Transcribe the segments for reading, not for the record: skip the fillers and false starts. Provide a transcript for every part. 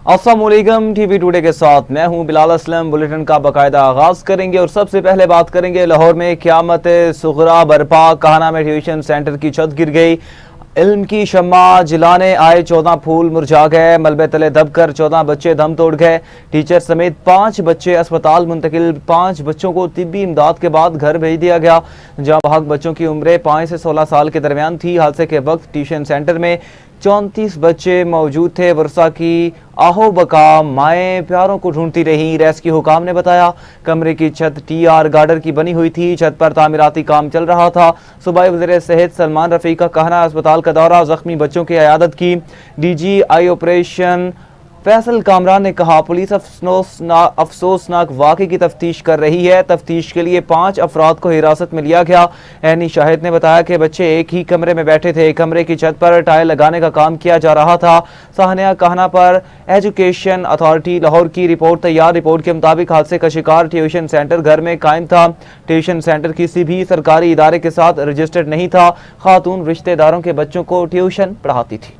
अस्सलामुअलैकुम, TV today के साथ मैं हूं बिलाल असलम। बुलेटिन का बाकायदा आगाज करेंगे और सबसे पहले बात करेंगे लाहौर में क़यामत सुगरा बरपा। काहना में ट्यूशन सेंटर की छत गिर गई। इल्म की शम्मा जिलाने आए 14 फूल मुरझा गए। मलबे तले दबकर 14 बच्चे दम तोड़ गए। टीचर समेत 5 बच्चे अस्पताल मुंतकिल। 5 बच्चों को तिब्बी इमदाद के बाद घर भेज दिया गया। जहां भाग बच्चों की उम्रें 5 से 16 साल के दरमियान थी। हादसे के वक्त ट्यूशन सेंटर में 34 बच्चे मौजूद थे। वर्षा की आहो बका माएँ प्यारों को ढूंढती रहीं। रेस्क्यू हुकाम ने बताया कमरे की छत TR गार्डर की बनी हुई थी। छत पर तामीराती काम चल रहा था। सूबाई वज़ीर सेहत सलमान रफ़ी का कहना अस्पताल का दौरा, जख्मी बच्चों की इयादत की। DGI ऑपरेशन फैसल कामरान ने कहा पुलिस अफसोसनाक वाक़े की तफ्तीश कर रही है। तफ्तीश के लिए 5 अफराद को हिरासत में लिया गया। ऐनी शाहिद ने बताया कि बच्चे एक ही कमरे में बैठे थे। कमरे की छत पर टाइल लगाने का काम किया जा रहा था। साहनिया कहना पर एजुकेशन अथॉरिटी लाहौर की रिपोर्ट तैयार। रिपोर्ट के मुताबिक हादसे का शिकार ट्यूशन सेंटर घर में कायम था। ट्यूशन सेंटर किसी भी सरकारी इदारे के साथ रजिस्टर्ड नहीं था। खातून रिश्तेदारों के बच्चों को ट्यूशन पढ़ाती थी।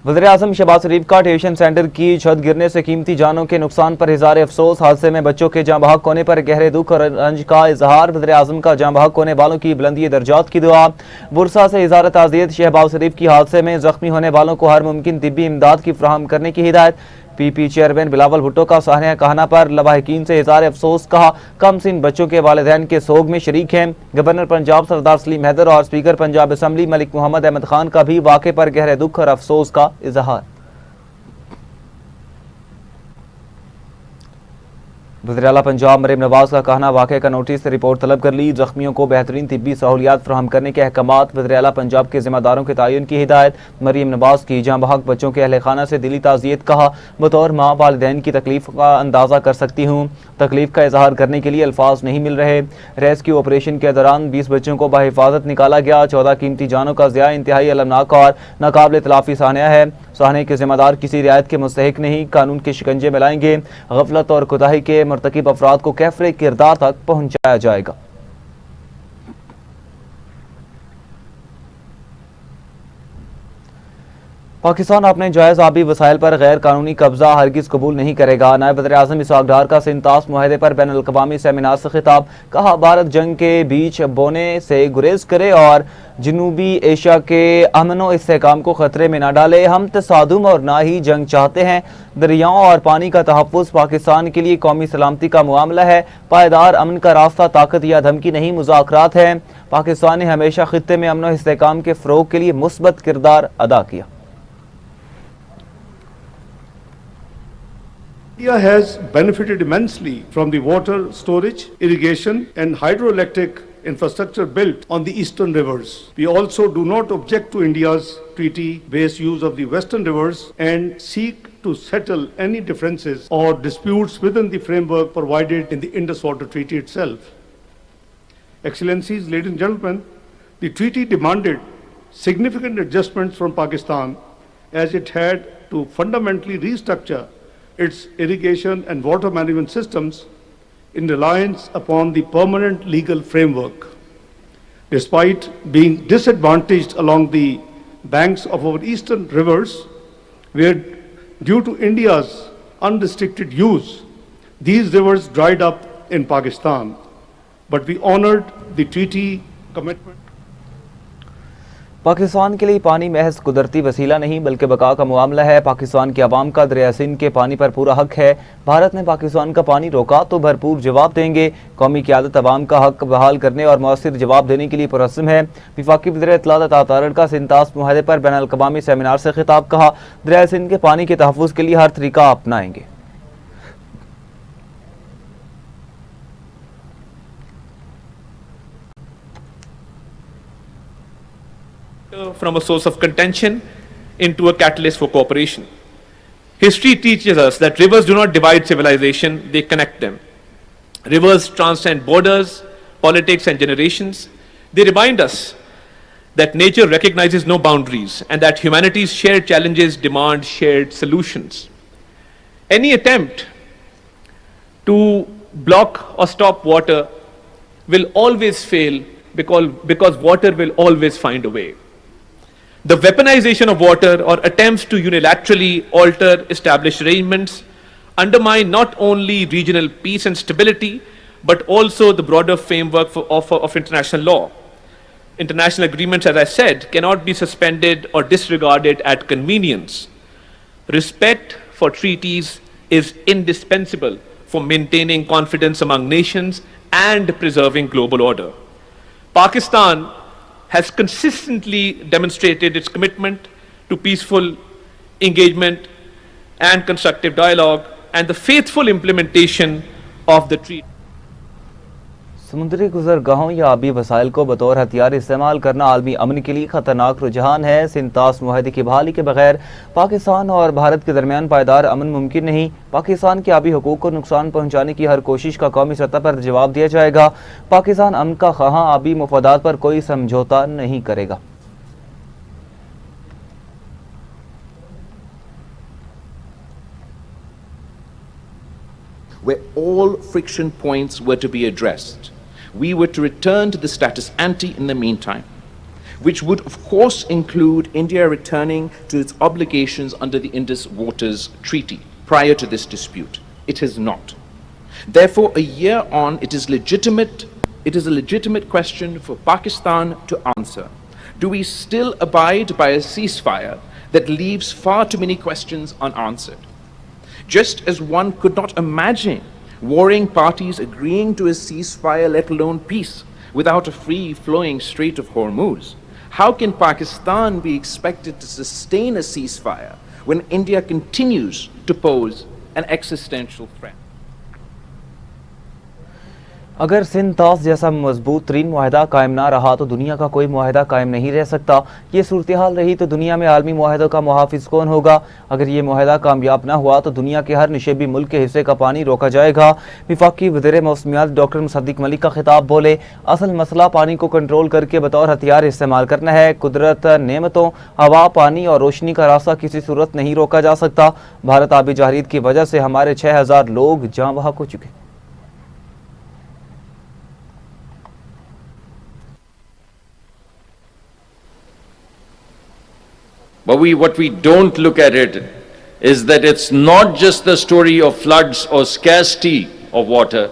वज़ीर-ए-आज़म शहबाज शरीफ का ट्यूशन सेंटर की छत गिरने से कीमती जानों के नुकसान पर इज़हार अफसोस। हादसे में बच्चों के जाँ बहक होने पर गहरे दुख और रंज का इजहार। वज़ीर-ए-आज़म का जाँ बहक होने वालों की बुलंदी दर्जात की दुआ। बुरसा से इज़हार ताज़ियत। शहबाज शरीफ की हादसे में जख्मी होने वालों को हर मुमकिन तिब्बी इमदाद की फराहम करने की हिदायत। PP चेयरमैन बिलावल भुट्टो का साहनिया कहना पर लवाहिकीन से इज़हार अफसोस। कहा कम सिन बच्चों के वालिदैन के सोग में शरीक हैं। गवर्नर पंजाब सरदार सलीम हैदर और स्पीकर पंजाब असम्बली मलिक मोहम्मद अहमद खान का भी वाक़े पर गहरे दुख और अफसोस का इजहार। वज़ीर आला पंजाब मरीम नवाज का कहना वाक़े का नोटिस से रिपोर्ट तलब कर ली। जख्मियों को बेहतरीन तिब्बी सहूलियात फराहम करने के अहकामात। वज़ीर आला पंजाब के जिम्मेदारों के तयन की हिदायत। मरीम नवाज की जाँ बहक बच्चों के अहल खाना से दिली ताज़ियत। कहा बतौर माँ वालिदैन की तकलीफ का अंदाज़ा कर सकती हूँ। तकलीफ का इजहार करने के लिए अल्फाज नहीं मिल रहे। रेस्क्यू ऑपरेशन के दौरान 20 बच्चों को बाहिफाजत निकाला गया। 14 कीमती जानों का ज़िया इंतहाई अलमनाक और नाकाबिल तलाफ़ी साहनिया है। साहने के जिम्मेदार किसी रियायत के मुस्तहिक नहीं, कानून के शिकंजे में लाएंगे। गफलत और कोताही के मर्तकिब अफराद को कैफरे किरदार तक पहुंचाया जाएगा। पाकिस्तान अपने जायज़ आबी वसाइल पर गैर कानूनी कब्जा हरगिज़ कबूल नहीं करेगा। नायब वज़ीर-ए-आज़म इसहाक डार का सिंतास मुआहदे पर बैनुल अक़वामी सेमिनार से खिताब। कहा भारत जंग के बीच बोने से गुरेज करे और जनूबी एशिया के अमन व इस्तेहकाम को खतरे में न डाले। हम तसादुम और ना ही जंग चाहते हैं। दरियाओं और पानी का तहफ़्फ़ुज़ पाकिस्तान के लिए कौमी सलामती का मामला है। पायदार अमन का रास्ता ताकत या धमकी नहीं, मुज़ाकरात है। पाकिस्तान ने हमेशा खित्ते में अमन व इस्तेहकाम के फ़रोग़ के लिए मुस्बत किरदार अदा किया। India has benefited immensely from the water storage, irrigation and hydroelectric infrastructure built on the eastern rivers. We also do not object to India's treaty-based use of the western rivers and seek to settle any differences or disputes within the framework provided in the Indus Water Treaty itself. Excellencies, ladies and gentlemen, the treaty demanded significant adjustments from Pakistan as it had to fundamentally restructure its irrigation and water management systems in reliance upon the permanent legal framework. Despite being disadvantaged along the banks of our eastern rivers, where due to India's unrestricted use, these rivers dried up in Pakistan, but we honored the treaty commitment. Pakistan के लिए पानी महज कुदरती वसीला नहीं बल्कि बका का मामला है। पाकिस्तान के अवाम का दरिया सिंध के पानी पर पूरा हक है। भारत ने पाकिस्तान का पानी रोका तो भरपूर जवाब देंगे। कौमी क़यादत अवाम का हक बहाल करने और मौसर जवाब देने के लिए पुरअज़्म है। वफाकी वज़ीर इत्तलात अतातुर्क का सिंतास मुआहदे पर बैनुल अक़वामी सेमिनार से खिताब। कहा दरिया सिंध के पानी के तहफ़्फ़ुज़ के लिए हर तरीका अपनाएंगे। From a source of contention into a catalyst for cooperation. History teaches us that rivers do not divide civilization, they connect them. Rivers transcend borders, politics and generations. They remind us that nature recognizes no boundaries and that humanity's shared challenges demand shared solutions. Any attempt to block or stop water will always fail because water will always find a way. The weaponization of water or attempts to unilaterally alter established arrangements undermine not only regional peace and stability, but also the broader framework of international law. International agreements, as I said, cannot be suspended or disregarded at convenience. Respect for treaties is indispensable for maintaining confidence among nations and preserving global order. Pakistan has consistently demonstrated its commitment to peaceful engagement and constructive dialogue and the faithful implementation of the treaty. समुद्री गुजरगाहों या आबी वसाइल को बतौर हथियार इस्तेमाल करना आलमी अमन के लिए खतरनाक रुझान है। सिंतास मुआहदे की बहाली के बगैर पाकिस्तान और भारत के दरमियान पायदार अमन मुमकिन नहीं। पाकिस्तान के आबी हुकूक को नुकसान पहुंचाने की हर कोशिश का कौमी सतह पर जवाब दिया जाएगा। पाकिस्तान अमन का ख्वाह आबी मफादात पर कोई समझौता नहीं करेगा। Where all friction points were to be addressed, we were to return to the status ante in the meantime, which would of course include India returning to its obligations under the Indus Waters Treaty prior to this dispute. It has not. Therefore, a year on, it is a legitimate question for Pakistan to answer. Do we still abide by a ceasefire that leaves far too many questions unanswered? Just as one could not imagine warring parties agreeing to a ceasefire, let alone peace, without a free-flowing Strait of Hormuz, how can Pakistan be expected to sustain a ceasefire when India continues to pose an existential threat? अगर सिंतास जैसा मजबूत तरीन मुआहदा कायम ना रहा तो दुनिया का कोई मुआहदा कायम नहीं रह सकता। ये सूरत हाल रही तो दुनिया में आलमी मुआहदों का मुहाफिज कौन होगा? अगर ये मुआहदा कामयाब ना हुआ तो दुनिया के हर निशेबी मुल्क के हिस्से का पानी रोका जाएगा। वफाकी वज़ीर मौसमियात डॉक्टर मुसद्दिक मलिक का खिताब बोले, असल मसला पानी को कंट्रोल करके बतौर हथियार इस्तेमाल करना है। कुदरत नेमतों हवा, पानी और रोशनी का रास्ता किसी सूरत नहीं रोका जा सकता। भारत आबी जहरीत की वजह से हमारे 6000 लोग जाँ बहक हो चुके। But what we don't look at it is that it's not just the story of floods or scarcity of water.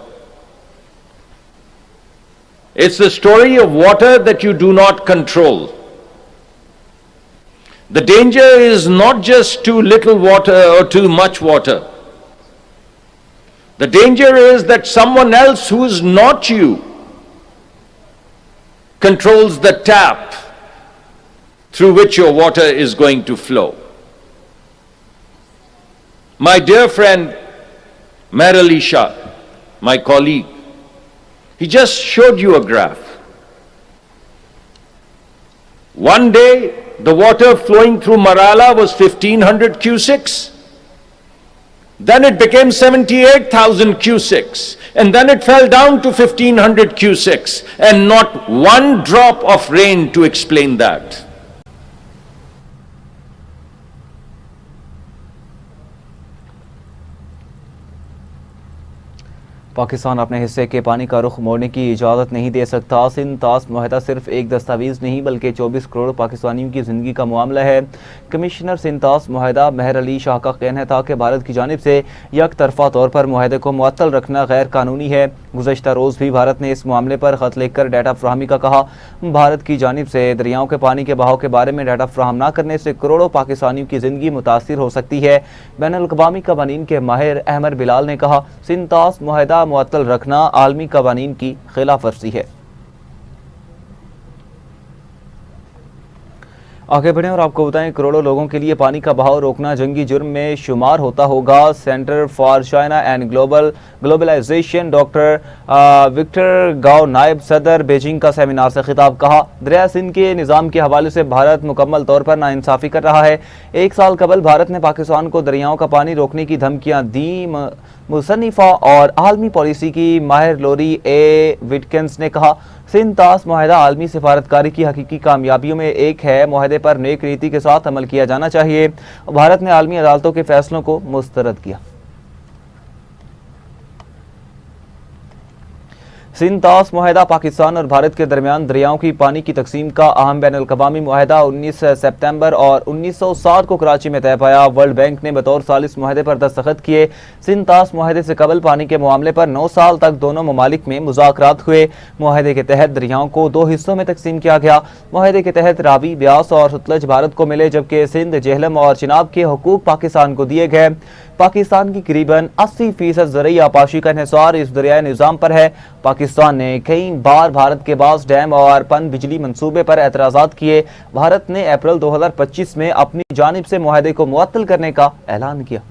It's the story of water that you do not control. The danger is not just too little water or too much water. The danger is that someone else who is not you controls the tap through which your water is going to flow. My dear friend Meher Ali Shah, my colleague, he just showed you a graph. One day the water flowing through Marala was 1500 cusecs. Then it became 78,000 cusecs, and then it fell down to 1500 cusecs, and not one drop of rain to explain that. Pakistan अपने हिस्से के पानी का रुख मोड़ने की इजाज़त नहीं दे सकता। सिंतास मुआहदा सिर्फ एक दस्तावेज़ नहीं बल्कि 24 करोड़ पाकिस्तानियों की ज़िंदगी का मामला है। कमिश्नर सिंतास मुआहदा मेहर अली शाह का कहना था कि भारत की जानिब से यक तरफा तौर पर मुआहदे को मुअत्तल रखना गैर कानूनी है। गुज़श्ता रोज़ भी भारत ने इस मामले पर ख़त लिखकर डाटा फ्राहमी का कहा। भारत की जानिब से दरियाओं के पानी के बहाव के बारे में डाटा फ्राहम न करने से करोड़ों पाकिस्तानियों की ज़िंदगी मुतासिर हो सकती है। बैनुल-अक़वामी कवानीन के माहिर अहमद बिलाल ने कहा, सिंतास मुआहदा मुअत्तल रखना आलमी कवानीन की खिलाफ वर्जी है। आगे बढ़ें और आपको बताएं, करोड़ों लोगों के लिए पानी का बहाव रोकना जंगी जुर्म में शुमार होता होगा। Centre for China and globalization doctor Victor Gao नायब सदर बीजिंग का सेमिनार से खिताब। कहा, दरिया सिंध के निज़ाम के हवाले से भारत मुकम्मल तौर पर नाइंसाफ़ी कर रहा है। एक साल कबल भारत ने पाकिस्तान को दरियाओं का पानी रोकने की धमकियाँ दी। मुसन्निफा और आलमी पॉलिसी की माहिर लोरी ए विटकिंस ने कहा, सिंतास मुआहदा आलमी सिफारतकारी की हकीकी कामयाबियों में एक है। मुआहदे पर नेक नीति के साथ अमल किया जाना चाहिए। भारत ने आलमी अदालतों के फैसलों को मुस्तरद किया। सिंध तास मुआहदा पाकिस्तान और भारत के दरमियान दरियाओं की पानी की तकसीम का अहम बैन अल-अक़वामी मुआहदा 19 सितंबर और 1907 को कराची में तय पाया। वर्ल्ड बैंक ने बतौर सालिस मुआहदे पर दस्तखत किए। सिंध तास मुआहदे से कबल पानी के मामले पर 9 साल तक दोनों ममालिक में मुज़ाकरात हुए। मुआहदे के तहत दरियाओं को 2 हिस्सों में तकसीम किया गया। मुआहदे के तहत रावी, ब्यास और सतलज भारत को मिले, जबकि सिंध, जेहलम और चिनाब के हुकूक पाकिस्तान को दिए गए। पाकिस्तान की करीबन 80% ज़रई आपाशी का इन्हिसार इस दरियाई निज़ाम पर है। पाकिस्तान ने कई बार भारत के बास डैम और पन बिजली मंसूबे पर एतराज़ात किए। भारत ने अप्रैल 2025 में अपनी जानिब से मुआहदे को मुअत्तल करने का ऐलान किया।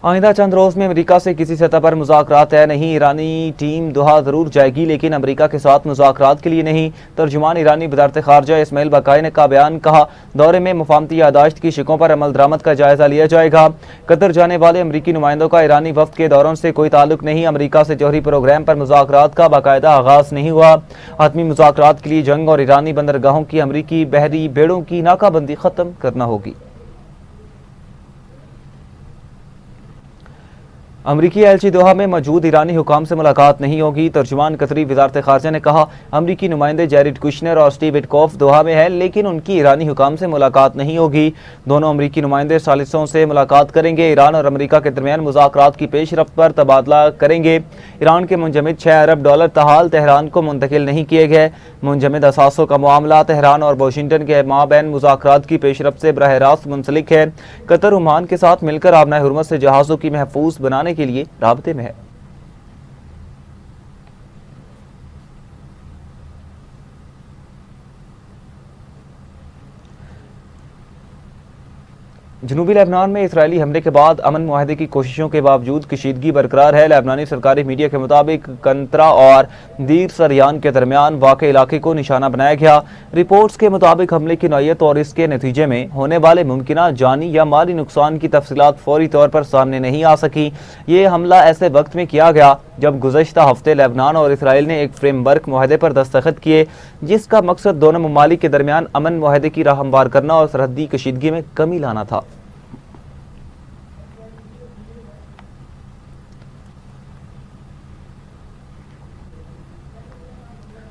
आइंदा चंद रोज में अमेरिका से किसी सतह पर मुज़ाकरात तय नहीं। ईरानी टीम दोहा जरूर जाएगी, लेकिन अमेरिका के साथ मुज़ाकरात के लिए नहीं। तर्जुमान ईरानी वज़ारत ख़ारजा इस्माइल बकाई ने का बयान कहा, दौरे में मुफाहमती यादाश्त की शिकों पर अमल दरामद का जायजा लिया जाएगा। कतर जाने वाले अमरीकी नुमाइंदों का ईरानी वफ्द के दौरों से कोई ताल्लुक नहीं। अमरीका से जौहरी प्रोग्राम पर मुज़ाकरात का बाकायदा आगाज नहीं हुआ। हतमी मुज़ाकरात के लिए जंग और ईरानी बंदरगाहों की अमरीकी बहरी बेड़ों की नाकाबंदी खत्म करना होगी। अमरीकी एलची दोहा में मौजूद ईरानी हुकाम से मुलाकात नहीं होगी। तर्जुमान कतरी वज़ारत ख़ारजा ने कहा, अमरीकी नुमाइंदे जैरिड कुशनर और स्टीव विटकॉफ दोहा में हैं, लेकिन उनकी ईरानी हुकाम से मुलाकात नहीं होगी। दोनों अमरीकी नुमाइंदे सालिसों से मुलाकात करेंगे। ईरान और अमरीका के दरमियान मुज़ाकरात की पेशरफ्त पर तबादला करेंगे। ईरान के मुंजमद $6 अरब तहाल तेहरान को मुंतकिल नहीं किए गए। मुंजमद असासों का मामला तेहरान और वाशिंगटन के माबैन मुज़ाकरात की पेशरफ्त से बराह रास्त मुंसलिक है। कतर ओमान के साथ मिलकर आबना हुर्मत से जहाज़ों की महफूज बनाने के लिए राबते में है। जनूबी लेबनान में इसराइली हमले के बाद अमन मुआहदे की कोशिशों के बावजूद कशीदगी बरकरार है। लेबनानी सरकारी मीडिया के मुताबिक कंतरा और दीर सरियान के दरमियान वाक़े इलाके को निशाना बनाया गया। रिपोर्ट्स के मुताबिक हमले की नौयत और इसके नतीजे में होने वाले मुमकिना जानी या माली नुकसान की तफसीलात फौरी तौर पर सामने नहीं आ सकी। ये हमला ऐसे वक्त में किया गया जब गुज़श्ता हफ्ते लेबनान और इसराइल ने एक फ्रेमवर्क मुआहदे पर दस्तखत किए, जिसका मकसद दोनों ममालिक के दरमियान अमन मुआहदे की राह हमवार करना और सरहदी कशीदगी में कमी लाना था।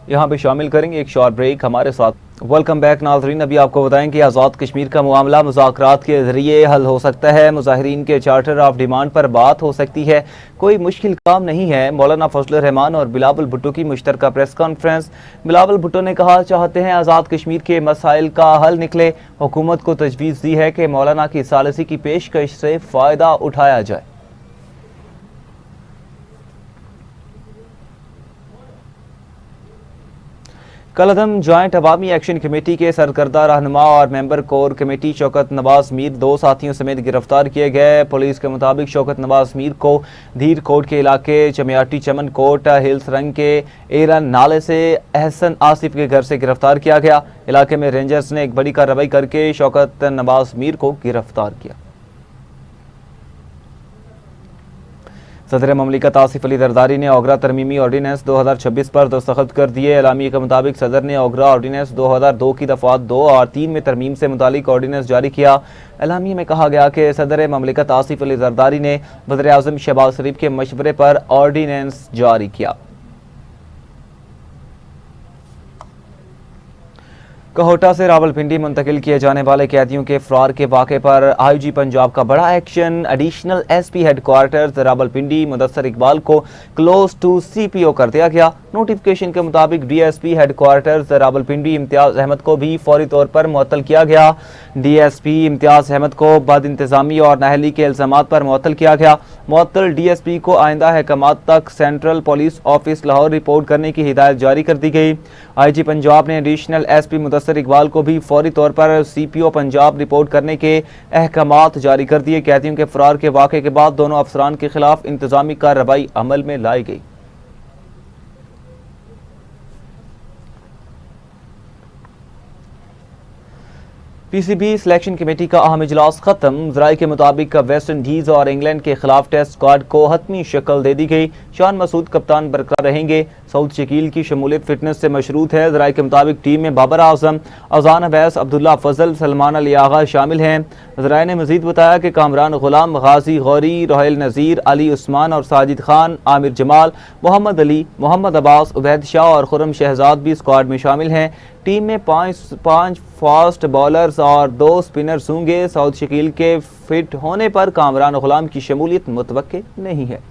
यहाँ पे शामिल करेंगे एक शॉर्ट ब्रेक हमारे साथ। वेलकम बैक नाज़रीन। अभी आपको बताएं कि आज़ाद कश्मीर का मामला मुज़ाकरात के ज़रिए हल हो सकता है। मुज़ाहिरीन के चार्टर ऑफ डिमांड पर बात हो सकती है। कोई मुश्किल काम नहीं है। मौलाना फजलुर रहमान और बिलावल भुट्टो की मुश्तरका प्रेस कॉन्फ्रेंस। बिलावल भुट्टो ने कहा, चाहते हैं आज़ाद कश्मीर के मसाइल का हल निकले। हुकूमत को तजवीज़ दी है कि मौलाना की सालिसी की पेशकश से फ़ायदा उठाया जाए। कल अदम जॉइंट अवामी एक्शन कमेटी के सरकर्दा रहनुमा और member core committee Shaukat Nawaz Mir 2 साथियों समेत गिरफ्तार किए गए। पुलिस के मुताबिक शौकत नवाज मीर को धीर कोट के इलाके चमियाटी चमन कोट हिल्स रंग के एरन नाले से एहसन आसिफ के घर से गिरफ्तार किया गया। इलाके में रेंजर्स ने एक बड़ी कार्रवाई करके शौकत नवाज मीर को गिरफ्तार किया। सदर ममलिकत आसिफ अली जरदारी ने ओगरा तरमीमी ऑर्डीनेंस 2026 पर दस्तखत कर दिए। एलामिया के मुताबिक सदर ने ओगरा ऑर्डीनेंस 2002 की दफात 2 और 3 में तरमीम से मुतालिक ऑर्डीनेंस जारी किया। एलामिया में कहा गया कि सदर ममलिकत आसिफ अली जरदारी ने वज़ीर आज़म शहबाज शरीफ के मशवरे पर ऑर्डीनेंस जारी किया। कहोटा से रावलपिंडी मुंतकिल किए जाने वाले कैदियों के फरार के वाक़े पर IG पंजाब का बड़ा action. Additional SP headquarters Rawalpindi Mudassar Iqbal को क्लोज टू CPO कर दिया गया। नोटिफिकेशन के मुताबिक DSP हेडक्वार्टर्स रावलपिंडी इम्तियाज़ अहमद को भी फौरी तौर पर मुअत्तल किया गया। DSP इम्तियाज़ अहमद को बद इंतज़ामी और नाहली के इल्ज़ामात पर मुअत्तल किया गया। मुअत्तल DSP को आइंदा अहकामात तक central police office Lahore report करने की हिदायत जारी कर दी गई। IG पंजाब ने एडिशनल SP मुदस्सर इकबाल को भी फौरी तौर पर CPO पंजाब रिपोर्ट करने के अहकामात जारी कर दिए। कैदियों के फरार के वाक़े के बाद दोनों अफसरान के खिलाफ इंतजामी कार्रवाई अमल में लाई गई। पीसीबी सिलेक्शन कमेटी का अहम इजलास खत्म। ज़राए के मुताबिक वेस्ट इंडीज और इंग्लैंड के खिलाफ टेस्ट स्क्वाड को हतमी शक्ल दे दी गई। शान मसूद कप्तान बरकरार रहेंगे। सऊद शकील की शमूलियत फिटनेस से मशरूत है। ज़राए के मुताबिक टीम में बाबर आजम, अजान अवैस, अब्दुल्ला फजल, सलमान अली आगा शामिल हैं। ज़राए ने मजीद बताया कि कामरान गुलाम, गाजी गौरी, रोहेल नज़ीर, अली उस्मान और साजिद खान, आमिर जमाल, मोहम्मद अली, मोहम्मद अब्बास, उबैद शाह और खुर्रम शहजाद भी स्क्वाड में शामिल हैं। टीम में पाँच फास्ट बॉलर्स और 2 स्पिनर्स होंगे। सऊद शकील के फिट होने पर कामरान गुलाम की शमूलियत मुतवक्के नहीं है।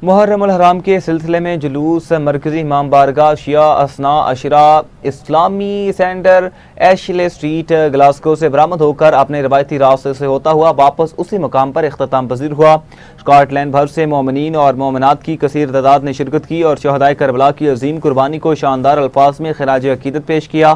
मुहर्रम उल हराम के सिलसिले में जुलूस मरकजी इमाम बारगाह शिया असना अशरा इस्लामी सेंटर एशले स्ट्रीट ग्लासगो से बरामद होकर अपने रवायती रास्ते से होता हुआ वापस उसी मकाम पर इख्तिताम पजीर हुआ। स्कॉटलैंड भर से मोमिनीन और मोमिनात की कसीर तादाद ने शिरकत की और शहदाए करबला की अजीम कुर्बानी को शानदार अल्फाज में खराज अकीदत पेश किया।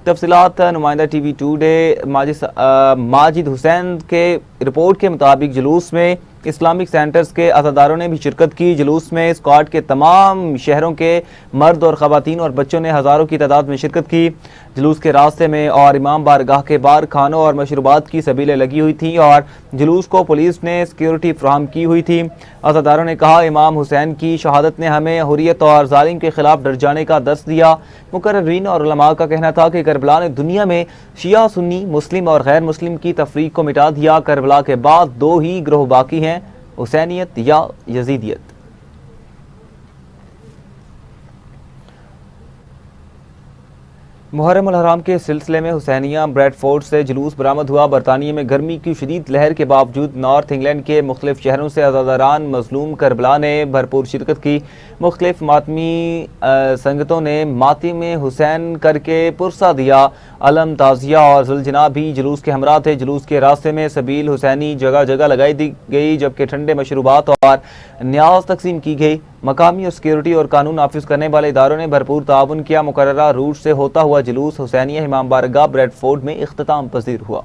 तफसीलात नुमाइंदा टीवी टुडे माजिद हुसैन के रिपोर्ट के मुताबिक जुलूस में इस्लामिक सेंटर्स के अज़ादारों ने भी शिरकत की। जुलूस में स्क्वाड के तमाम शहरों के मर्द और ख़वातीन और बच्चों ने हज़ारों की तादाद में शिरकत की। जुलूस के रास्ते में और इमाम बारगाह के बाहर खानों और मशरूबात की सबीलें लगी हुई थीं और जुलूस को पुलिस ने सिक्योरिटी फ्राहम की हुई थी। अज़ादारों ने कहा, इमाम हुसैन की शहादत ने हमें हुर्रियत और जालिम के खिलाफ डट जाने का दर्स दिया। मुकर्रिरीन और उलमा का कहना था कि करबला ने दुनिया में शिया, सुन्नी, मुस्लिम और गैर मुस्लिम की तफरीक को मिटा दिया। करबला के बाद 2 ही ग्रोह बाकी हैं, हुसैनियत या यजीदियत। मुहर्रम उल हराम के सिलसिले में हुसैनिया ब्रैडफोर्ड से जुलूस बरामद हुआ। बरतानिया में गर्मी की शदीद लहर के बावजूद नॉर्थ इंग्लैंड के मुख्तलिफ शहरों से अज़ादारान मजलूम करबला ने भरपूर शिरकत की। मुख्तलिफ मातमी संगतों ने मातिम हुसैन करके पुरसा दिया। अलम, ताज़िया और जुलजना भी जुलूस के हमरा थे। जुलूस के रास्ते में सबील हुसैनी जगह जगह लगाई दी गई, जबकि ठंडे मशरूबात और न्याज तकसीम की गई। मकामी और सिक्योरिटी और कानून नाफिज करने वाले इदारों ने भरपूर ताउन किया। मुकर्ररा रूट से होता हुआ जुलूस हुसैनिया इमाम बारगाह ब्रैडफोर्ड में इख्तिताम पजीर हुआ।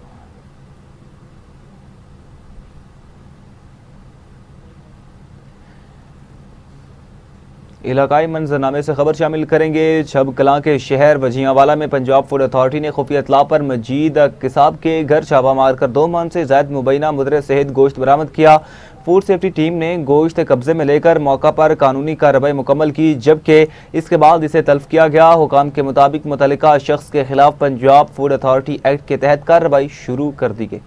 इलाकाई मंजरनामे से खबर शामिल करेंगे। छब कलां के शहर वजियावाला में पंजाब फूड अथॉरिटी ने खुफिया इत्तला पर मजीद किसाब के घर छापा मारकर 2 मन से ज़ायद मुबैना मुदरे सहित गोश्त बरामद किया। फूड सेफ्टी टीम ने गोश्त कब्जे में लेकर मौका पर कानूनी कार्रवाई मुकम्मल की, जबकि इसके बाद इसे तल्फ किया गया। हुकाम के मुताबिक मुतल्लिका शख्स के खिलाफ पंजाब फूड अथॉरिटी एक्ट के तहत कार्रवाई शुरू कर दी गई।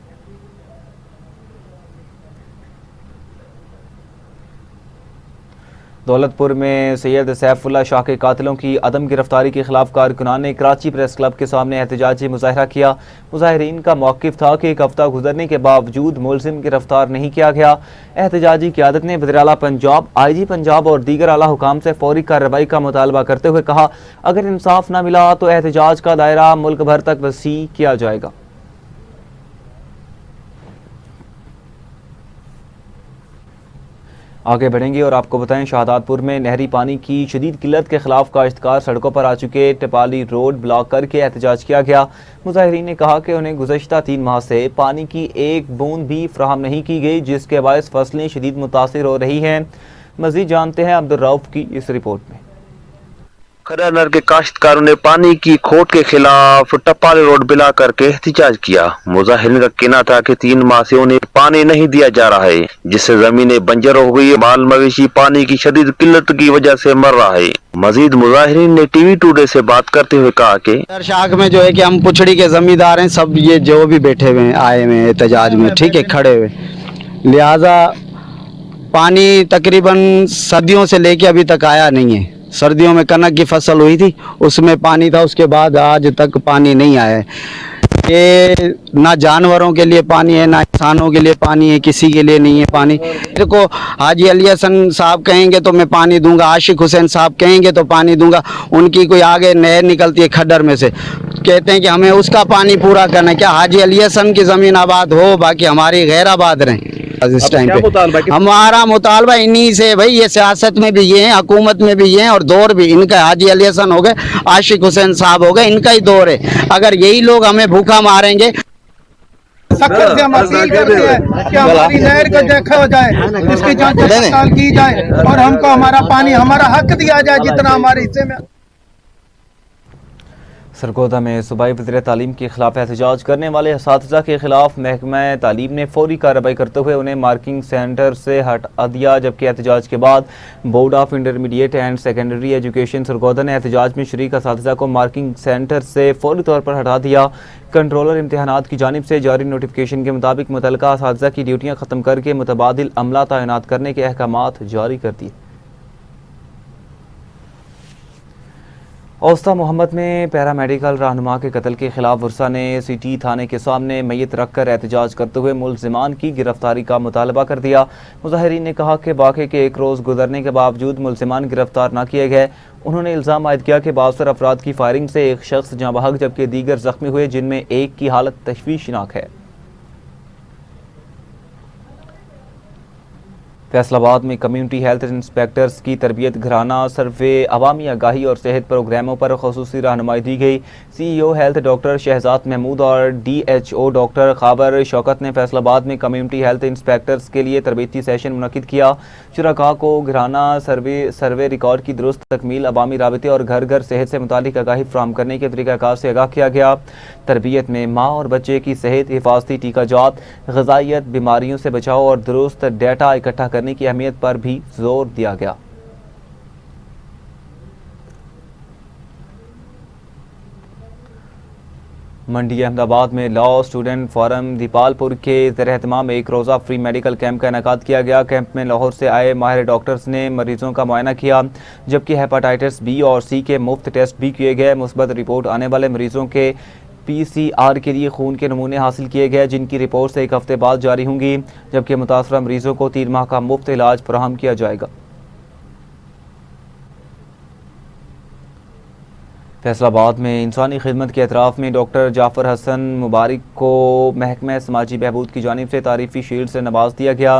दौलतपुर में सैयद सैफुल्लाह शाह के कातिलों की अदम गिरफ्तारी के खिलाफ कारकुनान ने कराची प्रेस क्लब के सामने एहतजाजी मुजाहरा किया। मुजाहिरीन का मौक़िफ़ था कि 1 हफ्ता गुजरने के बावजूद मुलजिम गिरफ्तार नहीं किया गया। एहतजाजी क़यादत ने वज़ीर आला पंजाब, IG पंजाब और दीगर आला हुकाम से फौरी कार्रवाई का मुतालबा करते हुए कहा, अगर इंसाफ न मिला तो एहतजाज का दायरा मुल्क भर तक वसी किया जाएगा। आगे बढ़ेंगे और आपको बताएं, शाहदादपुर में नहरी पानी की शदीद किल्लत के खिलाफ काश्तकार सड़कों पर आ चुके। टिपाली रोड ब्लॉक करके एहतजाज किया गया। मुजाहिरीन ने कहा कि उन्हें गुज़श्ता 3 माह से पानी की एक बूंद भी फराहम नहीं की गई, जिसके बायस फसलें शदीद मुतासिर हो रही हैं। मज़ीद जानते हैं अब्दुल रऊफ की इस रिपोर्ट में। खड़ानर के काश्तकारों ने पानी की खोट के खिलाफ टपाली रोड बिला करके एहतजाज किया। मुजाहिरीन का कहना था कि 3 माह से उन्हें पानी नहीं दिया जा रहा है, जिससे जमीनें बंजर हो गई। माल मवेशी पानी की शदीद किल्लत की वजह से मर रहा है। मजीद मुजाहिरीन ने टीवी टुडे से बात करते हुए कहा कि शाख में जो है कि हम पुछड़ी के जमींदार हैं, सब ये जो भी बैठे हुए आए हुए हैं एहतजाज में, ठीक है, खड़े हुए, लिहाजा पानी तकरीबन सर्दियों से लेके अभी तक आया नहीं है। सर्दियों में कनक की फसल हुई थी, उसमें पानी था, उसके बाद आज तक पानी नहीं आया है। ये ना जानवरों के लिए पानी है, ना इंसानों के लिए पानी है, किसी के लिए नहीं है पानी। देखो, हाजी अली हसन साहब कहेंगे तो मैं पानी दूंगा, आशिक हुसैन साहब कहेंगे तो पानी दूंगा। उनकी कोई आगे नहर निकलती है खड्डर में से, कहते हैं कि हमें उसका पानी पूरा करना है। क्या हाजी अली हसन की ज़मीन आबाद हो, बाकी हमारी गैर आबाद रहें। इस टाइम पे हमारा मुतालबा इन्हीं से, भाई ये सियासत में भी ये हैं, हुकूमत में भी ये हैं और दौर भी इनका। हाजी अली हसन हो गए, आशिक हुसैन साहब हो गए, इनका ही दौर है। अगर यही लोग हमें भूखा मारेंगे, सख्त से हम अपील करते हैं कि हमारी नहर को देखा जाए, इसकी जांच पड़ताल की जाए और हमको हमारा पानी, हमारा हक दिया जाए जितना हमारे हिस्से में। सरगोदा में सूबाई वज़ीर तालीम के खिलाफ एहतजाज करने वाले असातिज़ा के खिलाफ महकमा तालीम ने फौरी कार्रवाई करते हुए उन्हें मार्किंग सेंटर से हटा दिया, जबकि एहतजाज के बाद board of intermediate and secondary education Sargodha ने एहतजाज में शरीक असातिज़ा को मार्किंग सेंटर से फौरी तौर पर हटा दिया। कंट्रोलर इम्तहानात की जानिब से जारी नोटिफिकेशन के मुताबिक मुतल्लिका असातिज़ा की ड्यूटियाँ ख़त्म करके मुतबादिल अमला तैनात करने के अहकामात जारी कर दिए। औस्ता मोहम्मद में पैरामेडिकल रहनुमा के कत्ल के खिलाफ वर्षा ने सिटी थाने के सामने मैयत रखकर एहतजाज करते हुए मुलजिमान की गिरफ्तारी का मुतालबा कर दिया। मुजाहिरीन ने कहा कि वाक़े के एक रोज़ गुजरने के बावजूद मुलजिमान गिरफ्तार न किए गए। उन्होंने इल्ज़ाम आयद किया कि 72 अफराद की फायरिंग से एक शख्स जाँ बहक जबकि दीगर जख्मी हुए, जिनमें एक की हालत तशवीशनाक है। फैसलाबाद में कम्युनिटी हेल्थ इंस्पेक्टर्स की तरबियत घराना सर्वे, अवामी आगाही और सेहत प्रोग्रामों पर खुसूसी रहनुमाई दी गई। CEO health doctor Shahzad Mahmood और DHO डॉक्टर खाबर शौकत ने फैसलाबाद में कम्युनिटी हेल्थ इंस्पेक्टर्स के लिए तरबियती सेशन मुनक्किद किया। शुरका को घराना सर्वे रिकॉर्ड की दुरुस्त तकमील, अवामी राबते और घर घर सेहत से मुतालिक आगाही फ्राहम करने के तरीक़ाकार से आगाह किया गया। तरबियत में माँ और बच्चे की सेहत, हिफाजती टीकाजात, ग़िज़ाइयत, बीमारियों से बचाव और दुरुस्त डेटा इकट्ठा करने की अहमियत पर भी जोर दिया गया। मंडी अहमदाबाद में लॉ स्टूडेंट फोरम दीपालपुर के ज़ेर एहतमाम एक रोज़ा फ्री मेडिकल कैंप का इनेकाद किया गया। कैंप में लाहौर से आए माहिर डॉक्टर्स ने मरीजों का मुआयना किया, जबकि हेपेटाइटिस B और C के मुफ्त टेस्ट भी किए गए। मुस्बत रिपोर्ट आने वाले मरीजों के PCR के लिए खून के नमूने हासिल किए गए, जिनकी रिपोर्ट से एक हफ्ते बाद जारी होंगी, जबकि मुतासरा मरीजों को 3 माह का मुफ्त इलाज फराहम किया जाएगा। फैसलाबाद में इंसानी खिदमत के एतराफ़ में डॉक्टर जाफ़र हसन मुबारक को महकमा समाजी बहबूद की जानिब से तारीफ़ी शील्ड से नवाज दिया गया।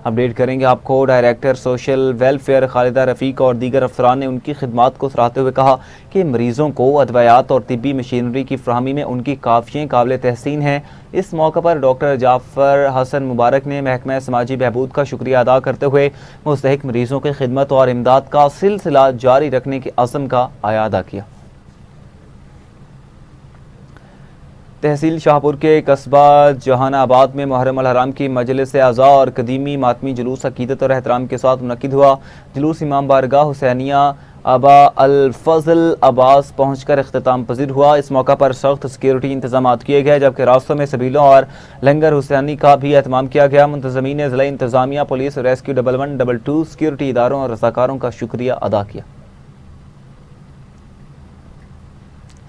अपडेट करेंगे आपको। डायरेक्टर सोशल वेलफेयर खालिदा रफ़ीक और दीगर अफसरान ने उनकी खिदमात को सराहते हुए कहा कि मरीज़ों को अदवायात और तिब्बी मशीनरी की फ्राहमी में उनकी काफ़ियाँ काबिल तहसीन हैं। इस मौके पर डॉक्टर जाफ़र हसन मुबारक ने महकमा समाजी बहबूद का शुक्रिया अदा करते हुए मुस्तहिक मरीज़ों की खिदमत और इमदाद का सिलसिला जारी रखने के अज़्म का आयादा किया। तहसील शाहपुर के कस्बा जहानाबाद में मुहर्रम अल हराम की मजलिस आज़ा और कदीमी मातमी जुलूस अकीदत और एहतराम के साथ मुनक्किद हुआ। जुलूस इमाम बारगाह हुसैनिया अबा अल फजल अब्बास पहुंचकर इख्तिताम पजीर हुआ। इस मौका पर सख्त सिक्योरिटी इंतजाम किए गए, जबकि रास्तों में सबीलों और लंगर हुसैनी का भी एहतमाम किया गया। मुंतज़मीन ज़िला इंतजामिया, पुलिस, रेस्क्यू 1112 सिक्योरिटी इदारों और रज़ाकारों का शुक्रिया अदा किया।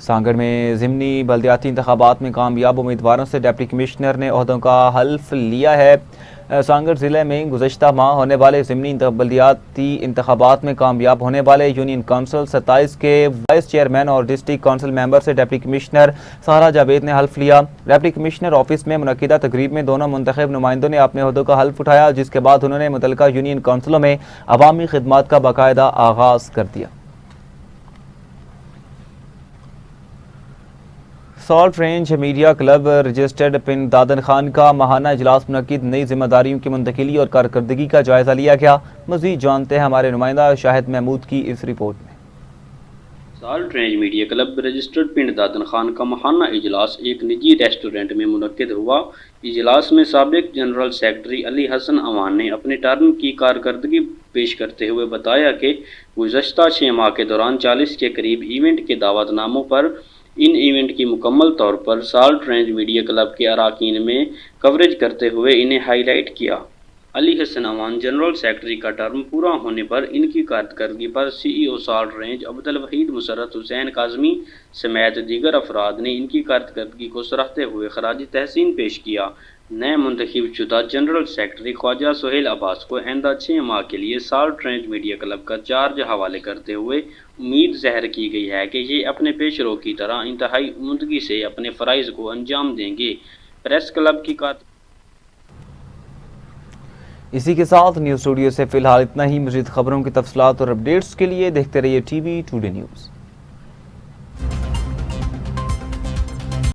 सांगड़ में ज़िमनी बल्दियाती इंतखाबात में कामयाब उम्मीदवारों से डिप्टी कमिश्नर ने ओहदों का हल्फ लिया है। सांगड़ ज़िले में गुज़श्ता माह होने वाले ज़िमनी बल्दियाती इंतखाबात में कामयाब होने वाले यूनियन काउंसिल 27 के वाइस चेयरमैन और डिस्ट्रिक्ट काउंसिल मेंबर से डिप्टी कमिश्नर सारा जावेद ने हल्फ लिया। डिप्टी कमिश्नर ऑफिस में मुनक्किदा तकरीब में दोनों मुंतखब नुमाइंदों ने अपने ओहदों का हल्फ उठाया, जिसके बाद उन्होंने मुतल्लिका यूनियन काउंसिलों में अवामी खिदमात का बाकायदा आगाज़ कर दिया। Salt range media club registered Pind Dadan Khan का माहाना इजलास मुनक्किद, नई जिम्मेदारियों की मुंतकिली और कारकर्दगी का जायजा लिया गया। मज़ीद जानते हैं हमारे नुमाइंदा शाहिद महमूद की इस रिपोर्ट में। Salt range media club registered पिंड दादन खान का माहाना इजलास एक निजी रेस्टोरेंट में मुनक्किद हुआ। इजलास में साबिक general secretary Ali Hasan Awan ने अपने टर्म की कारकर्दगी पेश करते हुए बताया कि गुज़श्ता 6 माह के दौरान 40 के करीब इवेंट के दावतनामों पर इन इवेंट की मुकम्मल तौर पर सॉल्ट रेंज मीडिया क्लब के अराकीन में कवरेज करते हुए इन्हें हाईलाइट किया। अली हसन अवान जनरल सेक्रेटरी का टर्म पूरा होने पर इनकी कारकर्दगी पर CEO salt range Abdul Waheed Musarrat Hussain Kazmi समेत दीगर अफराद ने इनकी कारकर्दगी को सराहते हुए खराज तहसीन पेश किया। नए मुंतखब शुदा जनरल सेक्रेटरी ख्वाजा सोहेल अब्बास को आइंदा 6 माह के लिए सॉल्ट रेंज मीडिया क्लब का चार्ज हवाले करते हुए उम्मीद ज़ाहिर की गई है कि ये अपने पेशरो की तरह इंतहाई उम्दगी से अपने फ़राइज़ को अंजाम देंगे। प्रेस क्लब की इसी के साथ न्यूज़ स्टूडियो से फिलहाल इतना ही। मज़ीद खबरों की तफसीलात और अपडेट्स के लिए देखते रहिए TV टुडे न्यूज़।